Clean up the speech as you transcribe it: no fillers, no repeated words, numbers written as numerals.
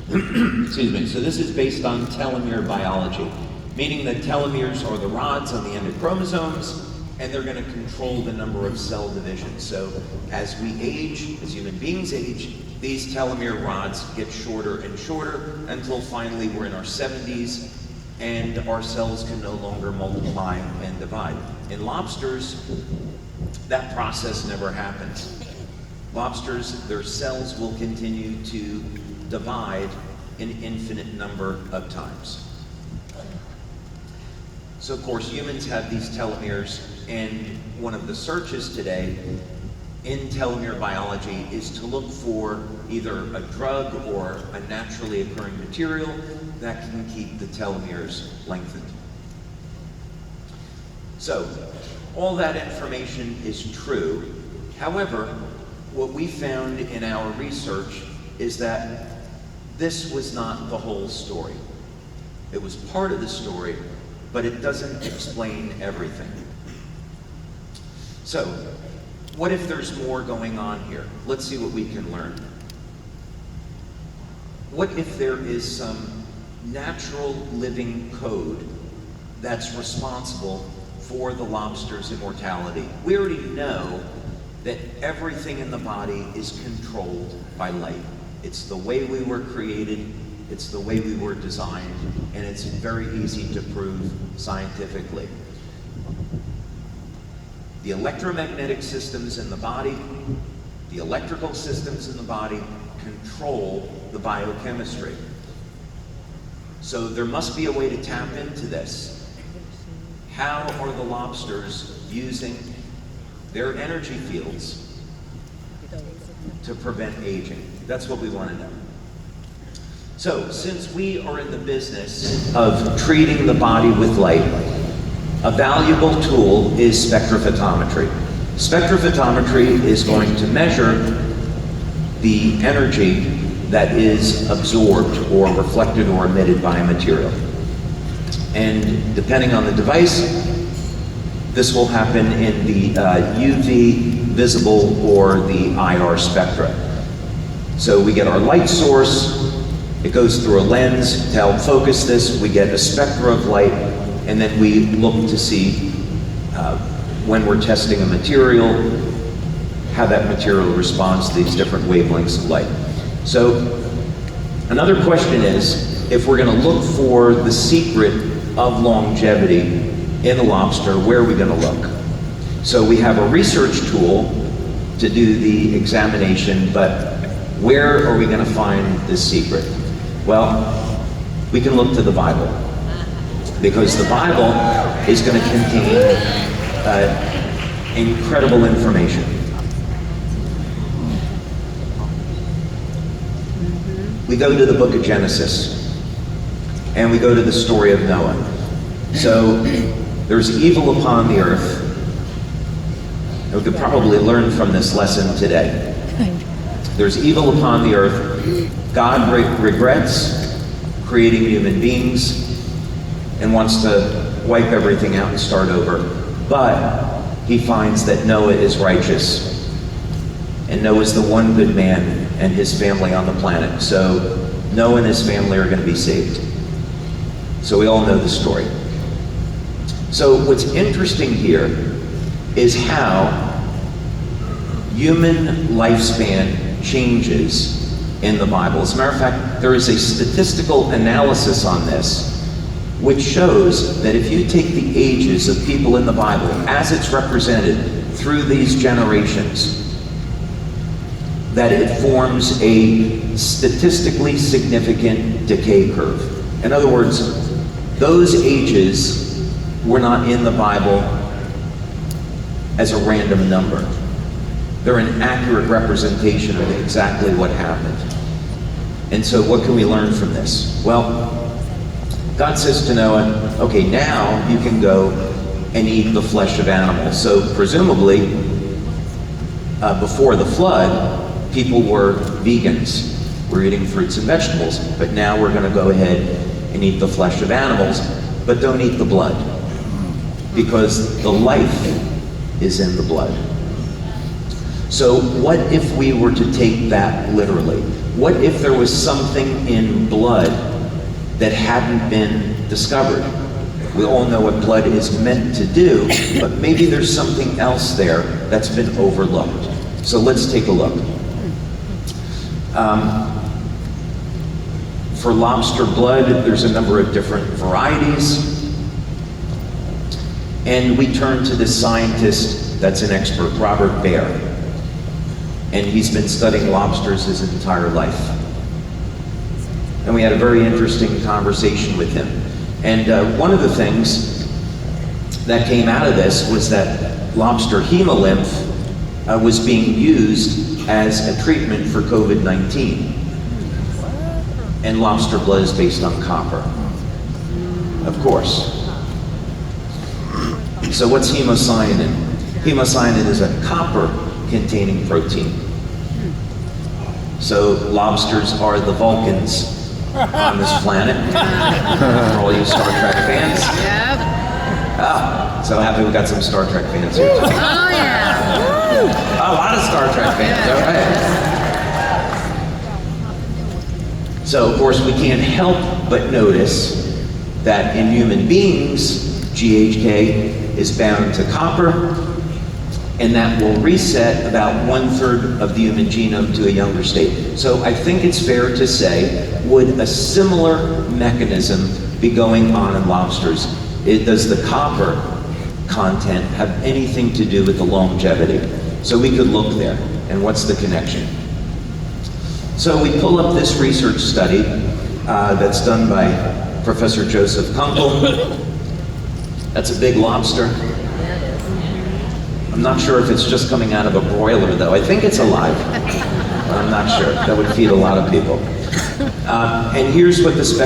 Excuse me. So this is based on telomere biology, meaning that telomeres are the rods on the end of chromosomes, and they're going to control the number of cell divisions. So as we age, as human beings age, these telomere rods get shorter and shorter until finally we're in our 70s and our cells can no longer multiply and divide. In lobsters, that process never happens. Lobsters, their cells will continue to divide an infinite number of times. So of course humans have these telomeres, and one of the searches today in telomere biology is to look for either a drug or a naturally occurring material that can keep the telomeres lengthened. So all that information is true. However, what we found in our research is that this was not the whole story. It was part of the story, but it doesn't explain everything. So, what if there's more going on here? Let's see what we can learn. What if there is some natural living code that's responsible for the lobster's immortality? We already know that everything in the body is controlled by light. It's the way we were created, it's the way we were designed, and it's very easy to prove scientifically. The electromagnetic systems in the body, the electrical systems in the body control the biochemistry. So there must be a way to tap into this. How are the lobsters using their energy fields to prevent aging? That's what we want to know. So, since we are in the business of treating the body with light, a valuable tool is spectrophotometry. Spectrophotometry is going to measure the energy that is absorbed or reflected or emitted by a material. And depending on the device, this will happen in the UV, visible, or the IR spectra. So we get our light source, it goes through a lens to help focus this, we get a spectra of light, and then we look to see when we're testing a material, how that material responds to these different wavelengths of light. So another question is, if we're going to look for the secret of longevity in the lobster, where are we going to look? So we have a research tool to do the examination, but where are we going to find this secret? Well, we can look to the Bible, because the Bible is going to contain incredible information. We go to the book of Genesis, and we go to the story of Noah. So there's evil upon the earth. We could probably learn from this lesson today. There's evil upon the earth. God regrets creating human beings and wants to wipe everything out and start over. But he finds that Noah is righteous. And Noah is the one good man and his family on the planet. So Noah and his family are going to be saved. So we all know the story. So what's interesting here is how human lifespan changes in the Bible. As a matter of fact, there is a statistical analysis on this which shows that if you take the ages of people in the Bible as it's represented through these generations, that it forms a statistically significant decay curve. In other words, those ages were not in the Bible as a random number. They're an accurate representation of exactly what happened. And so what can we learn from this? Well, God says to Noah, okay, now you can go and eat the flesh of animals. So presumably, before the flood, people were vegans. We're eating fruits and vegetables. But now we're going to go ahead and eat the flesh of animals, but don't eat the blood, because the life is in the blood. So what if we were to take that literally? What if there was something in blood that hadn't been discovered? We all know what blood is meant to do, but maybe there's something else there that's been overlooked. So let's take a look. For lobster blood, there's a number of different varieties. And we turn to this scientist that's an expert, Robert Baer. And he's been studying lobsters his entire life. And we had a very interesting conversation with him. And one of the things that came out of this was that lobster hemolymph was being used as a treatment for COVID-19. And lobster blood is based on copper, of course. So what's hemocyanin? Hemocyanin is a copper-containing protein. So lobsters are the Vulcans on this planet, for all you Star Trek fans. Yep. Oh, so happy we got some Star Trek fans here too. Oh yeah. A lot of Star Trek fans, all right. So of course we can't help but notice that in human beings, GHK is bound to copper, and that will reset about 1/3 of the human genome to a younger state. So I think it's fair to say, would a similar mechanism be going on in lobsters? Does the copper content have anything to do with the longevity? So we could look there, and what's the connection? So we pull up this research study that's done by Professor Joseph Kunkel. That's a big lobster. I'm not sure if it's just coming out of a broiler, though. I think it's alive, but I'm not sure. That would feed a lot of people. And here's what the